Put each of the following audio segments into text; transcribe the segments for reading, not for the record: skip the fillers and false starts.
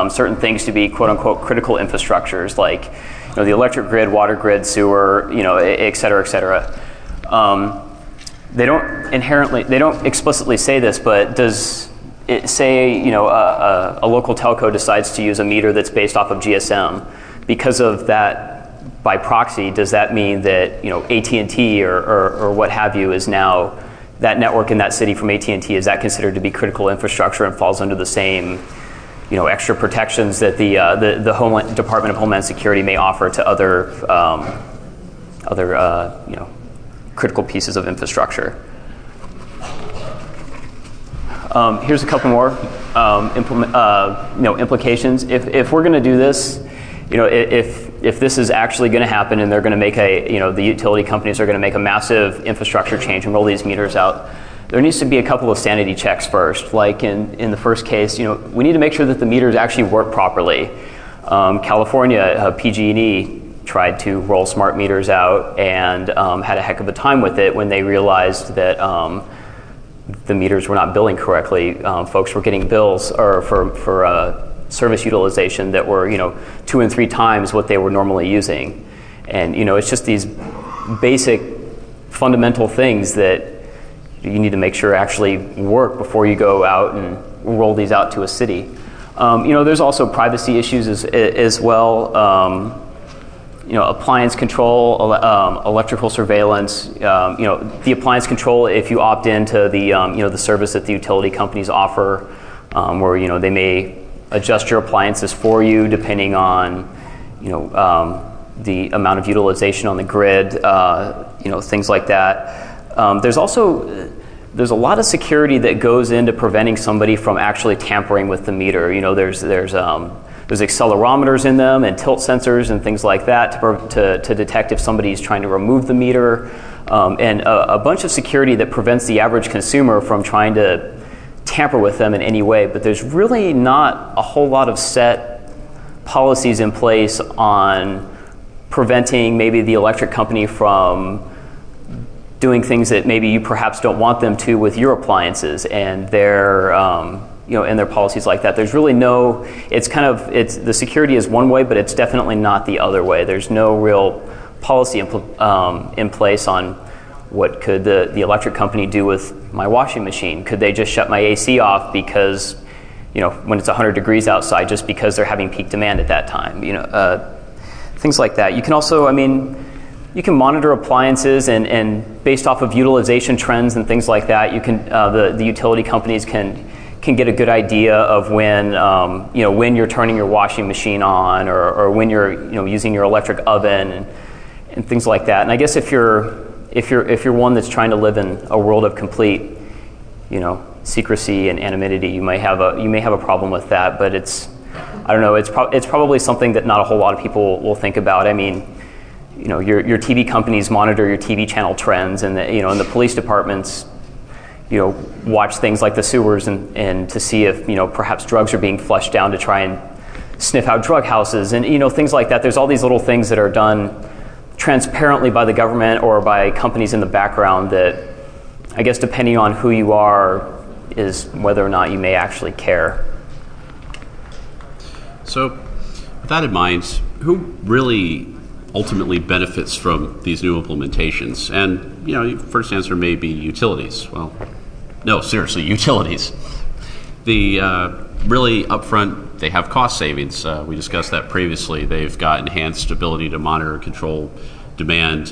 certain things to be quote unquote critical infrastructures, like the electric grid, water grid, sewer, et cetera, et cetera. They don't explicitly say this, but does it say, a local telco decides to use a meter that's based off of GSM? Because of that, by proxy, does that mean that, AT&T or what have you is now, that network in that city from AT&T, is that considered to be critical infrastructure and falls under the same, extra protections that the Department of Homeland Security may offer to other critical pieces of infrastructure? Here's a couple more implications. If we're going to do this, if this is actually going to happen, and they're going to make the utility companies are going to make a massive infrastructure change and roll these meters out, there needs to be a couple of sanity checks first. Like in the first case, we need to make sure that the meters actually work properly. California, PG&E tried to roll smart meters out and had a heck of a time with it when they realized that the meters were not billing correctly. Folks were getting bills for service utilization that were 2 and 3 times what they were normally using. And it's just these basic fundamental things that you need to make sure actually work before you go out and roll these out to a city. There's also privacy issues as well. Appliance control, electrical surveillance. The appliance control, if you opt into the service that the utility companies offer, where they may adjust your appliances for you depending on the amount of utilization on the grid, things like that. There's a lot of security that goes into preventing somebody from actually tampering with the meter. There's accelerometers in them and tilt sensors and things like that to detect if somebody's trying to remove the meter, and a bunch of security that prevents the average consumer from trying to tamper with them in any way. But there's really not a whole lot of set policies in place on preventing maybe the electric company from doing things that maybe you perhaps don't want them to with your appliances and their and their policies like that. There's really no, it's the security is one way, but it's definitely not the other way. There's no real policy in place on what could the electric company do with my washing machine. Could they just shut my AC off because, when it's 100 degrees outside, just because they're having peak demand at that time? Things like that. You can also, you can monitor appliances and based off of utilization trends and things like that, you can the utility companies can get a good idea of when when you're turning your washing machine on, or when you're using your electric oven and things like that. And I guess if you're one that's trying to live in a world of complete secrecy and anonymity, you may have a problem with that. But it's probably something that not a whole lot of people will think about. Your TV companies monitor your TV channel trends, and and the police departments watch things like the sewers and to see if perhaps drugs are being flushed down to try and sniff out drug houses and things like that. There's all these little things that are done transparently by the government or by companies in the background that, I guess, depending on who you are, is whether or not you may actually care. So, with that in mind, who really ultimately benefits from these new implementations? And your first answer may be utilities. Well, no, seriously, utilities. The really upfront, they have cost savings. We discussed that previously. They've got enhanced ability to monitor and control demand,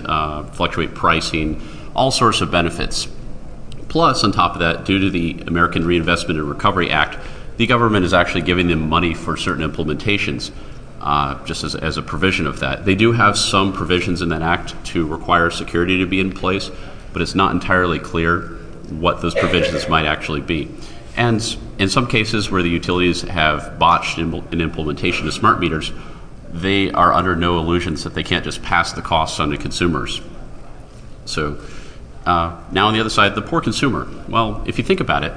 fluctuate pricing, all sorts of benefits. Plus, on top of that, due to the American Reinvestment and Recovery Act, the government is actually giving them money for certain implementations, just as a provision of that. They do have some provisions in that act to require security to be in place, but it's not entirely clear what those provisions might actually be. And in some cases where the utilities have botched an implementation of smart meters, they are under no illusions that they can't just pass the costs on to consumers. So now on the other side, the poor consumer. Well, if you think about it,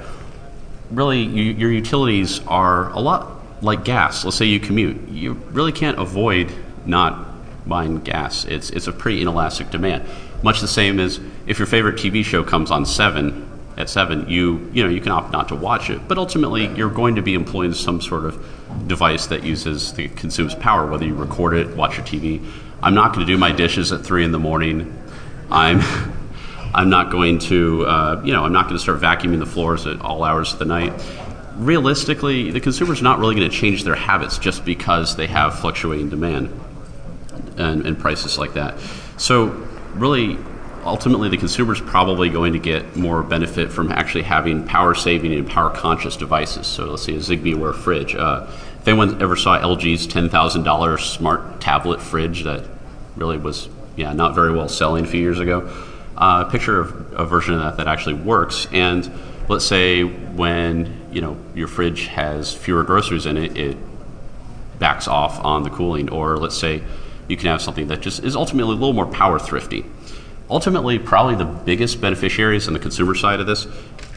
really your utilities are a lot like gas. Let's say you commute. You really can't avoid not buying gas. It's a pretty inelastic demand. Much the same as if your favorite TV show comes on 7, at 7, you can opt not to watch it, but ultimately you're going to be employing some sort of device that consumes power, whether you record it, watch your TV. I'm not going to do my dishes at 3 in the morning. I'm not going to I'm not going to start vacuuming the floors at all hours of the night. Realistically, the consumer's not really going to change their habits just because they have fluctuating demand and prices like that. So really, ultimately, the consumer's probably going to get more benefit from actually having power-saving and power-conscious devices. So let's say a Zigbee-aware fridge. If anyone ever saw LG's $10,000 smart tablet fridge that really was not very well selling a few years ago, picture of a version of that actually works. And let's say when your fridge has fewer groceries in it, it backs off on the cooling. Or let's say you can have something that just is ultimately a little more power thrifty. Ultimately, probably the biggest beneficiaries on the consumer side of this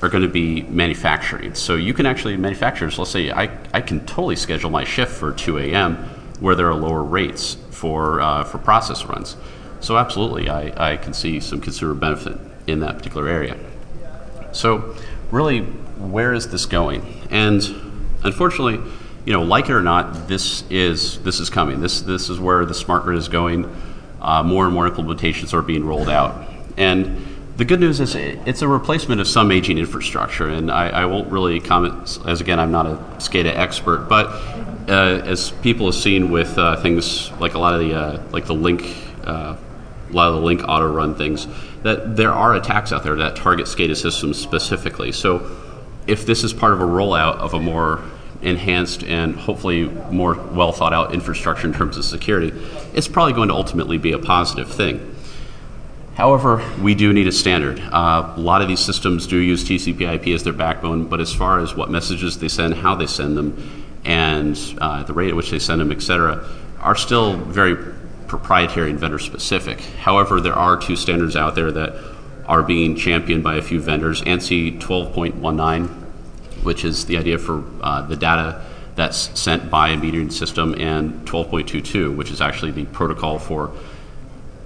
are going to be manufacturing. So you can actually, manufacturers, let's say I can totally schedule my shift for 2 a.m. where there are lower rates for process runs. So absolutely, I can see some consumer benefit in that particular area. So really, where is this going? And unfortunately, like it or not, this is coming. This is where the smart grid is going. More and more implementations are being rolled out. And the good news is it's a replacement of some aging infrastructure. And I won't really comment, as again, I'm not a SCADA expert, but as people have seen with things like a lot of the Link auto run things, that there are attacks out there that target SCADA systems specifically. So if this is part of a rollout of a more enhanced and hopefully more well thought out infrastructure in terms of security, it's probably going to ultimately be a positive thing. However, we do need a standard. A lot of these systems do use TCP/IP as their backbone, but as far as what messages they send, how they send them, and the rate at which they send them, etc., are still very proprietary and vendor specific. However, there are 2 standards out there that are being championed by a few vendors. ANSI 12.19, which is the idea for the data that's sent by a metering system, and 12.22, which is actually the protocol for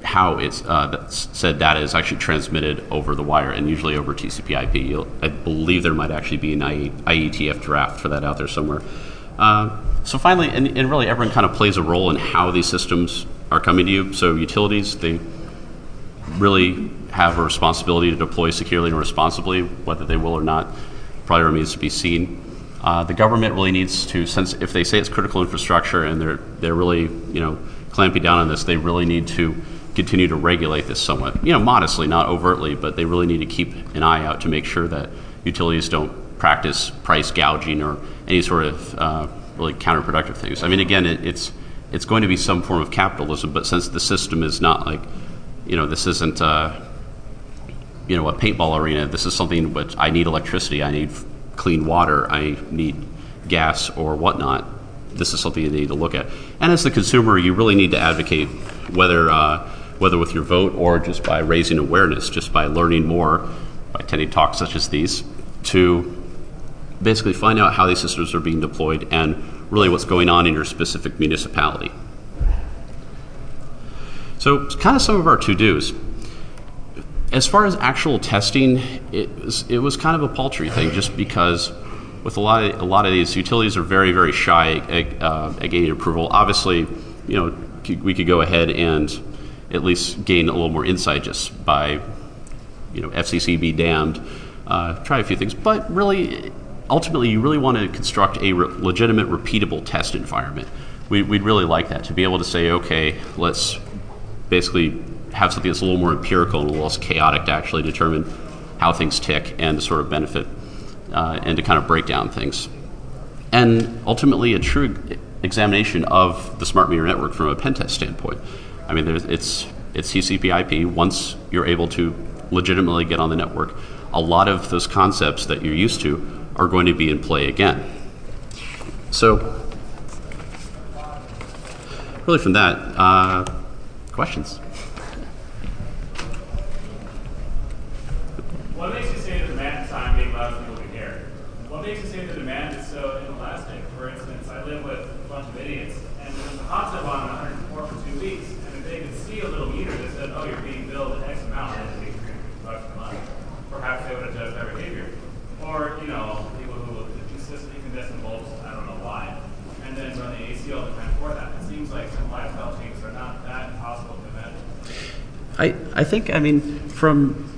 how that said data is actually transmitted over the wire, and usually over TCP/IP. I believe there might actually be an IETF draft for that out there somewhere. So finally, and really everyone kind of plays a role in how these systems are coming to you. So utilities, they really have a responsibility to deploy securely and responsibly. Whether they will or not probably remains to be seen. The government really needs to, since if they say it's critical infrastructure and they're really clamping down on this, they really need to continue to regulate this somewhat, modestly, not overtly, but they really need to keep an eye out to make sure that utilities don't practice price gouging or any sort of really counterproductive things. I mean, again, it's going to be some form of capitalism, but since the system is not like, this isn't a paintball arena. This is something which I need electricity, I need clean water, I need gas or whatnot. This is something you need to look at. And as the consumer, you really need to advocate, whether with your vote or just by raising awareness, just by learning more, by attending talks such as these, to basically find out how these systems are being deployed and really what's going on in your specific municipality. So it's kind of some of our to-dos. As far as actual testing, it was kind of a paltry thing, just because with a lot of these utilities are very, very shy at gaining approval. Obviously, we could go ahead and at least gain a little more insight just by, FCC be damned, try a few things. But really, ultimately, you really want to construct a legitimate, repeatable test environment. We'd really like that, to be able to say, okay, let's basically have something that's a little more empirical and a little less chaotic to actually determine how things tick and to sort of benefit and to kind of break down things. And ultimately, a true examination of the smart meter network from a pen test standpoint. I mean, it's TCP/IP. Once you're able to legitimately get on the network, a lot of those concepts that you're used to are going to be in play again. So, really from that, questions? What makes you say the demand time being loud people can hear? What makes you say the demand is so inelastic? For instance, I live with a bunch of idiots, and there's a hot tub on 104 for 2 weeks, and if they could see a little meter that said, oh, you're being billed X amount, and it'd be $350 a month, perhaps they would adjust their behavior. or people who will consistently incandescent bulbs, I don't know why, and then run the AC all the time for that. It seems like some lifestyle changes are not that possible to imagine. I think, I mean, from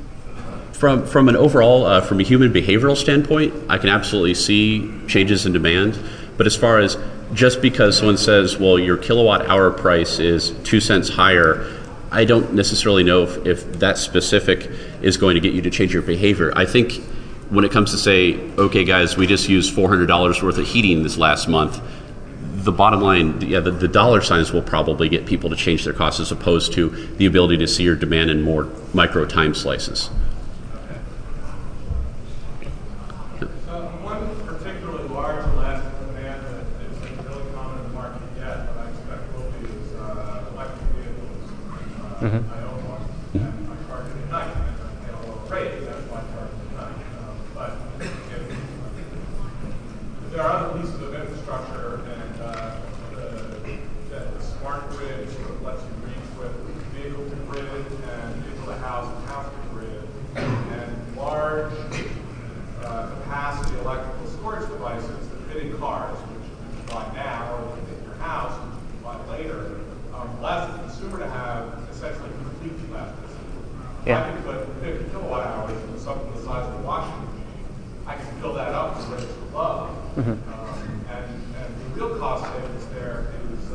an overall, from a human behavioral standpoint, I can absolutely see changes in demand. But as far as just because someone says, well, your kilowatt hour price is 2 cents higher, I don't necessarily know if that specific is going to get you to change your behavior. I think when it comes to say, okay, guys, we just used $400 worth of heating this last month, the bottom line, the dollar signs will probably get people to change their costs as opposed to the ability to see your demand in more micro time slices. One particularly large elastic demand that isn't really common in the market yet, but I expect will be, is electric vehicles. I own one, and I charge it at night. I pay a lower rate, that's why I charge it at night. But if there are other pieces of infrastructure and that the smart grid sort of lets you reach with vehicle to grid and vehicle to house and house to grid, and large capacity electrical storage devices that fit in cars, which you can buy now, or you can fit in your house, which you can buy later, allows the consumer to have essentially complete elasticity. Yeah. I can put 50 kilowatt hours into something the size of a washing machine. I can fill that up and raise it above. And the real cost savings there is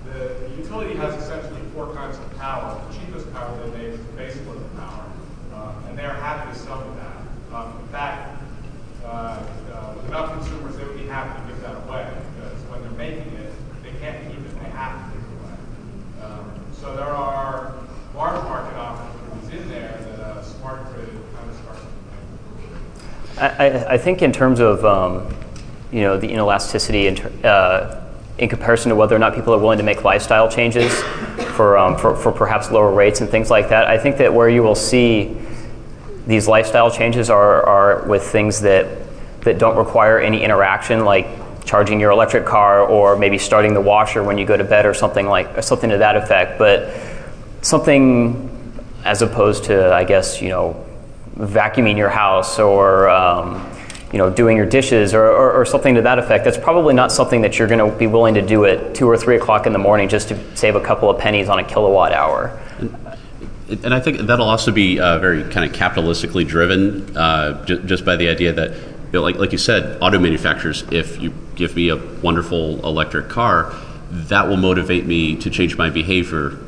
the utility has essentially 4 kinds of power. The cheapest power they make is the base load power, and they're happy to sell you that. In fact, with enough consumers, they would be happy to give that away because when they're making it, they can't keep it; they have to give it away. So there are large market opportunities in there that a smart grid kind of starts to make. I think in terms of the inelasticity in comparison to whether or not people are willing to make lifestyle changes for perhaps lower rates and things like that, I think that where you will see these lifestyle changes are with things that don't require any interaction, like charging your electric car or maybe starting the washer when you go to bed or something to that effect. But something as opposed to, I guess, vacuuming your house or doing your dishes or something to that effect. That's probably not something that you're going to be willing to do at 2 or 3 o'clock in the morning just to save a couple of pennies on a kilowatt hour. And I think that'll also be very kind of capitalistically driven, just by the idea that, like you said, auto manufacturers, if you give me a wonderful electric car, that will motivate me to change my behavior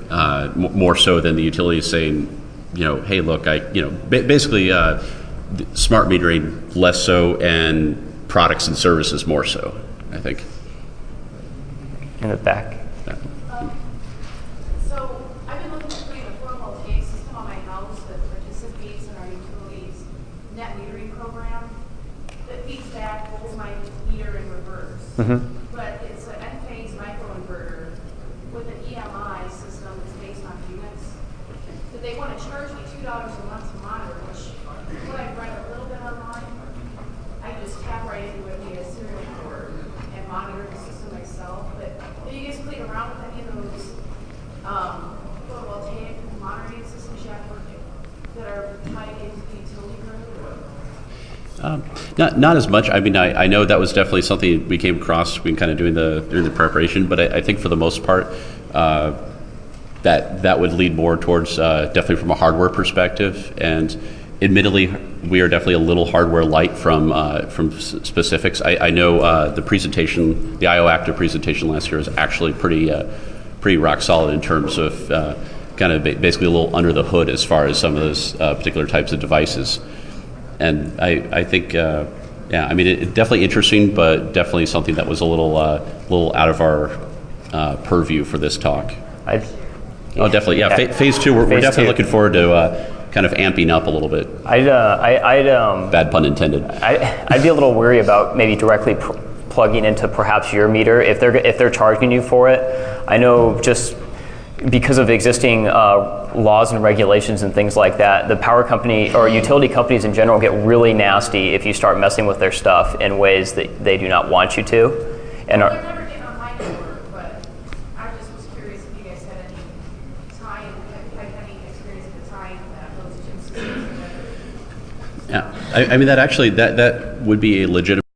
more so than the utility saying, hey, look, basically smart metering less so and products and services more so, I think. In the back. But it's an N-phase microinverter with an EMI system that's based on UNITs. But they want to charge me $2 a month to monitor, which what I've read a little bit online, I just tap right into it via serial port and monitor the system myself. But have you guys played around with any of those photovoltaic monitoring systems you have working that are tied into the utility grid? Not as much. I mean, I know that was definitely something we came across when kind of during the preparation, but I think for the most part, that would lead more towards definitely from a hardware perspective. And admittedly, we are definitely a little hardware light from specifics. I know the presentation, the IO Active presentation last year was actually pretty rock solid in terms of kind of basically a little under the hood as far as some of those particular types of devices. And I think, I mean, it definitely interesting, but definitely something that was a little out of our purview for this talk. Definitely, yeah. Phase 2, we're definitely looking forward to kind of amping up a little bit. Bad pun intended. I'd be a little weary about maybe directly plugging into perhaps your meter if they're charging you for it. I know just because of existing laws and regulations and things like that, the power company or utility companies in general get really nasty if you start messing with their stuff in ways that they do not want you to. And they're never getting on my network, but I just was curious if you guys had any experience with tying those two systems together. Yeah, I mean, that actually, that would be a legitimate